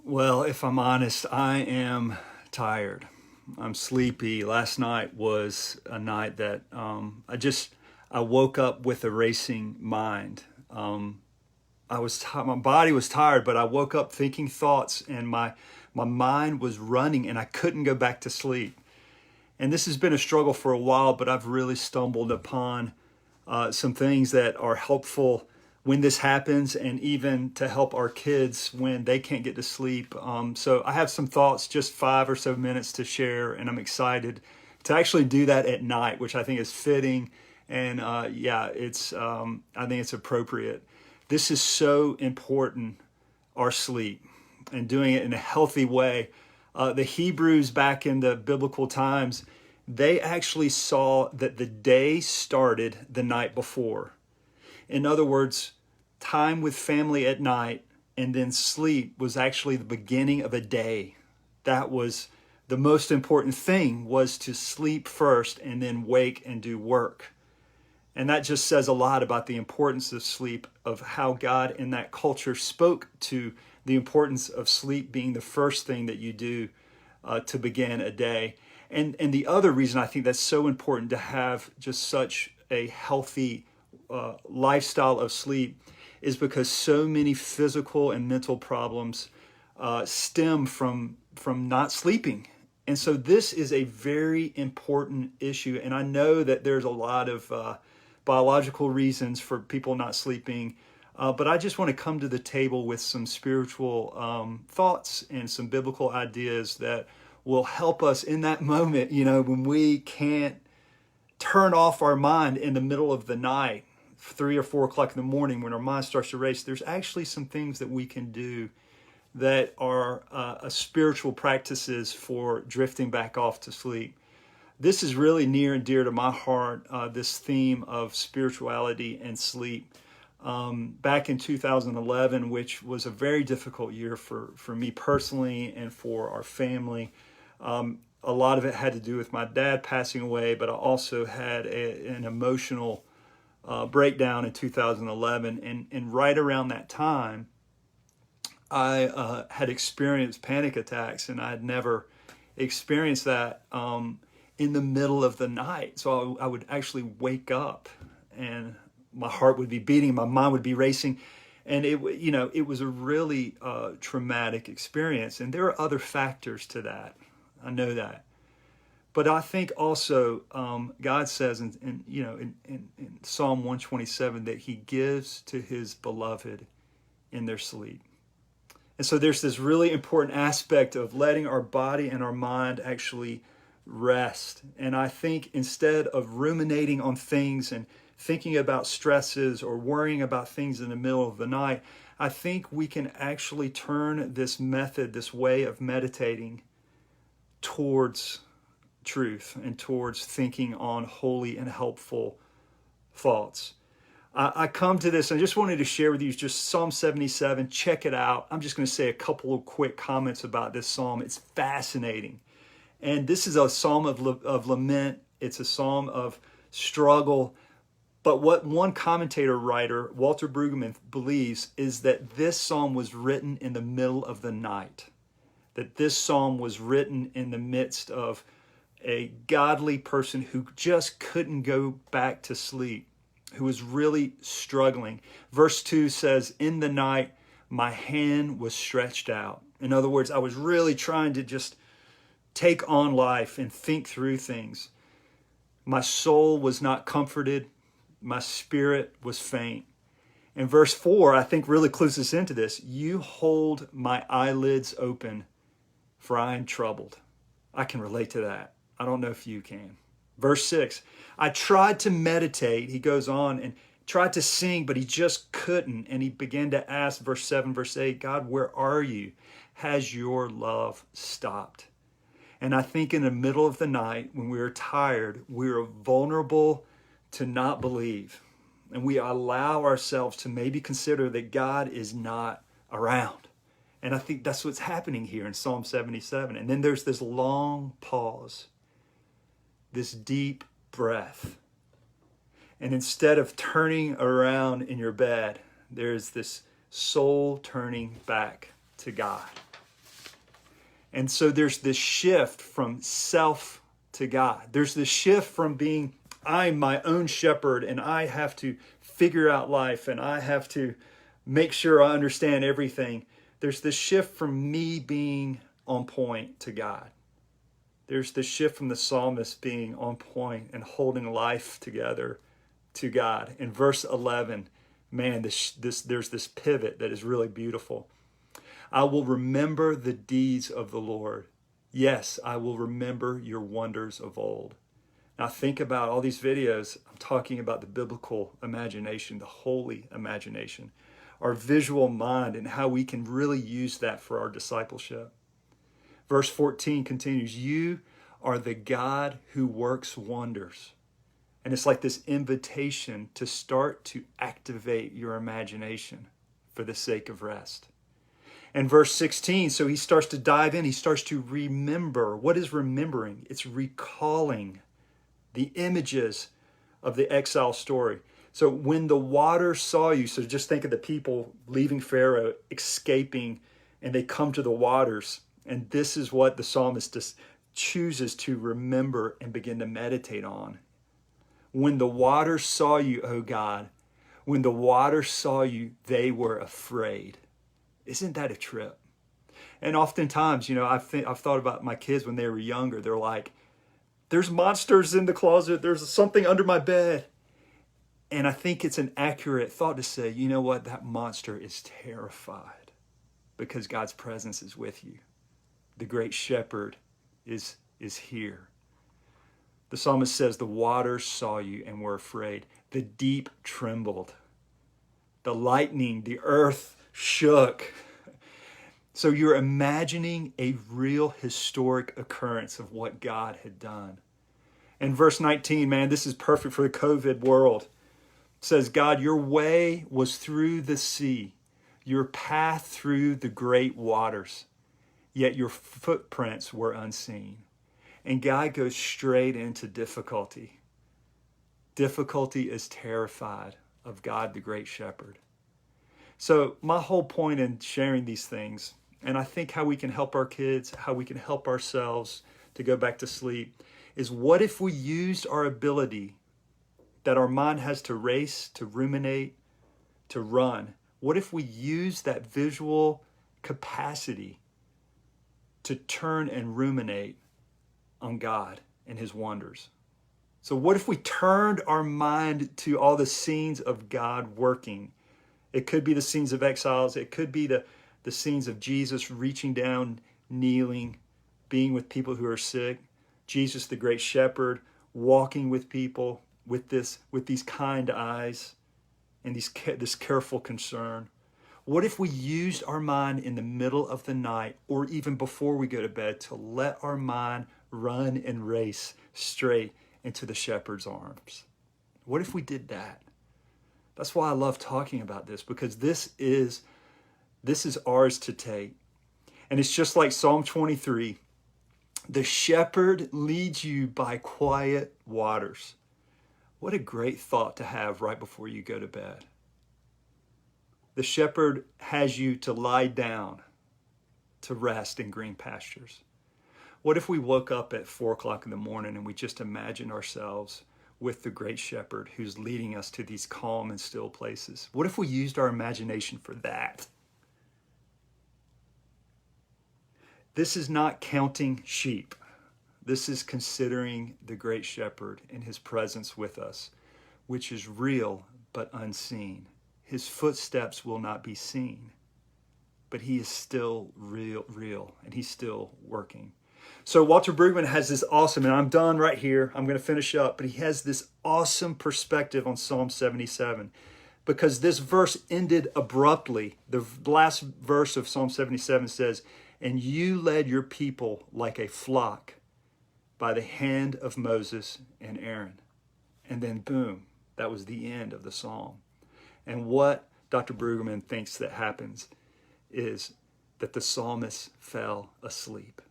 Well, if I'm honest, I am tired. I'm sleepy. Last night was a night that I woke up with a racing mind. My body was tired, but I woke up thinking thoughts, and my mind was running, and I couldn't go back to sleep. And this has been a struggle for a while, but I've really stumbled upon some things that are helpful when this happens, and even to help our kids when they can't get to sleep. So I have some thoughts, just 5 or so minutes to share, and I'm excited to actually do that at night, which I think is fitting. And it's I think it's appropriate. This is so important, our sleep, and doing it in a healthy way. The Hebrews back in the biblical times, they actually saw that the day started the night before. In other words, time with family at night and then sleep was actually the beginning of a day. That was the most important thing, was to sleep first and then wake and do work. And that just says a lot about the importance of sleep, of how God in that culture spoke to the importance of sleep being the first thing that you do to begin a day. And the other reason I think that's so important to have just such a healthy lifestyle of sleep is because so many physical and mental problems stem from not sleeping. And so this is a very important issue. And I know that there's a lot of biological reasons for people not sleeping. But I just want to come to the table with some spiritual thoughts and some biblical ideas that will help us in that moment, when we can't turn off our mind in the middle of the night, 3 or 4 o'clock in the morning, when our mind starts to race. There's actually some things that we can do that are spiritual practices for drifting back off to sleep. This is really near and dear to my heart, this theme of spirituality and sleep. Back in 2011, which was a very difficult year for me personally and for our family. A lot of it had to do with my dad passing away, but I also had an emotional breakdown in 2011. And right around that time, I had experienced panic attacks, and I had never experienced that in the middle of the night. So I would actually wake up, and my heart would be beating, my mind would be racing, and it was a really traumatic experience. And there are other factors to that. I know that. But I think also God says in Psalm 127 that He gives to His beloved in their sleep. And so there's this really important aspect of letting our body and our mind actually rest. And I think instead of ruminating on things and thinking about stresses or worrying about things in the middle of the night, I think we can actually turn this method, this way of meditating, towards truth and towards thinking on holy and helpful thoughts. I come to this, I just wanted to share with you just Psalm 77. Check it out. I'm just going to say a couple of quick comments about this psalm. It's fascinating. And this is a psalm of lament. It's a psalm of struggle. But what one commentator writer, Walter Brueggemann, believes is that this psalm was written in the middle of the night. That this psalm was written in the midst of a godly person who just couldn't go back to sleep, who was really struggling. Verse 2 says, "In the night, my hand was stretched out." In other words, I was really trying to just take on life and think through things. My soul was not comforted. My spirit was faint. And verse 4, I think, really clues us into this. "You hold my eyelids open, for I am troubled." I can relate to that. I don't know if you can. Verse 6, "I tried to meditate," he goes on, "and tried to sing, but he just couldn't." And he began to ask, verse 7, verse 8, "God, where are you? Has your love stopped?" And I think in the middle of the night, when we are tired, we are vulnerable to not believe. And we allow ourselves to maybe consider that God is not around. And I think that's what's happening here in Psalm 77. And then there's this long pause, this deep breath. And instead of turning around in your bed, there's this soul turning back to God. And so there's this shift from self to God. There's this shift from being, I'm my own shepherd and I have to figure out life and I have to make sure I understand everything. There's this shift from me being on point to God. There's this shift from the psalmist being on point and holding life together to God. In verse 11, man, there's this pivot that is really beautiful. I will remember the deeds of the Lord. Yes, I will remember your wonders of old. Now think about all these videos. I'm talking about the biblical imagination, the holy imagination, our visual mind, and how we can really use that for our discipleship. Verse 14 continues, you are the God who works wonders. And it's like this invitation to start to activate your imagination for the sake of rest. And verse 16, so he starts to dive in. He starts to remember. What is remembering? It's recalling the images of the exile story. So when the waters saw you, so just think of the people leaving Pharaoh, escaping, and they come to the waters. And this is what the psalmist just chooses to remember and begin to meditate on. When the waters saw you, O God, when the waters saw you, they were afraid. Isn't that a trip? And oftentimes, I've thought about my kids when they were younger. They're like, there's monsters in the closet. There's something under my bed. And I think it's an accurate thought to say, you know what? That monster is terrified because God's presence is with you. The great shepherd is here. The psalmist says, the waters saw you and were afraid. The deep trembled. The lightning, the earth shook. So you're imagining a real historic occurrence of what God had done. And verse 19, man, this is perfect for the COVID world. It says, God, your way was through the sea, your path through the great waters, yet your footprints were unseen. And God goes straight into difficulty. Difficulty is terrified of God, the great shepherd. So my whole point in sharing these things, and I think how we can help our kids, how we can help ourselves to go back to sleep, is what if we used our ability that our mind has to race, to ruminate, to run? What if we use that visual capacity to turn and ruminate on God and his wonders? So what if we turned our mind to all the scenes of God working? It could be the scenes of exiles. It could be the scenes of Jesus reaching down, kneeling, being with people who are sick. Jesus, the great shepherd, walking with people with these kind eyes and this careful concern. What if we used our mind in the middle of the night or even before we go to bed to let our mind run and race straight into the shepherd's arms? What if we did that? That's why I love talking about this, because this is ours to take. And it's just like Psalm 23. The shepherd leads you by quiet waters. What a great thought to have right before you go to bed. The shepherd has you to lie down, to rest in green pastures. What if we woke up at 4 o'clock in the morning and we just imagine ourselves with the great shepherd who's leading us to these calm and still places? What if we used our imagination for that? This is not counting sheep. This is considering the great shepherd and his presence with us, which is real but unseen. His footsteps will not be seen, but he is still real, and he's still working. So Walter Brueggemann has this awesome, and I'm done right here, I'm going to finish up, but he has this awesome perspective on Psalm 77, because this verse ended abruptly. The last verse of Psalm 77 says, and you led your people like a flock by the hand of Moses and Aaron. And then boom, that was the end of the psalm. And what Dr. Brueggemann thinks that happens is that the psalmist fell asleep.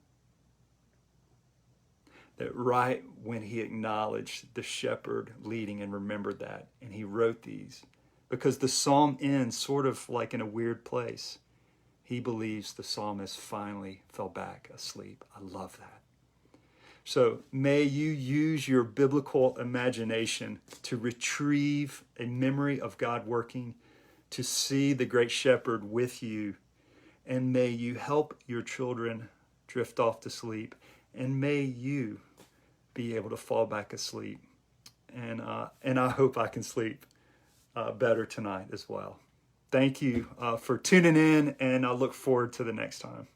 That right when he acknowledged the shepherd leading and remembered that, and he wrote these, because the psalm ends sort of like in a weird place. he believes the psalmist finally fell back asleep. I love that. So may you use your biblical imagination to retrieve a memory of God working, to see the great shepherd with you, and may you help your children drift off to sleep, and may you be able to fall back asleep. And I hope I can sleep better tonight as well. Thank you for tuning in, and I look forward to the next time.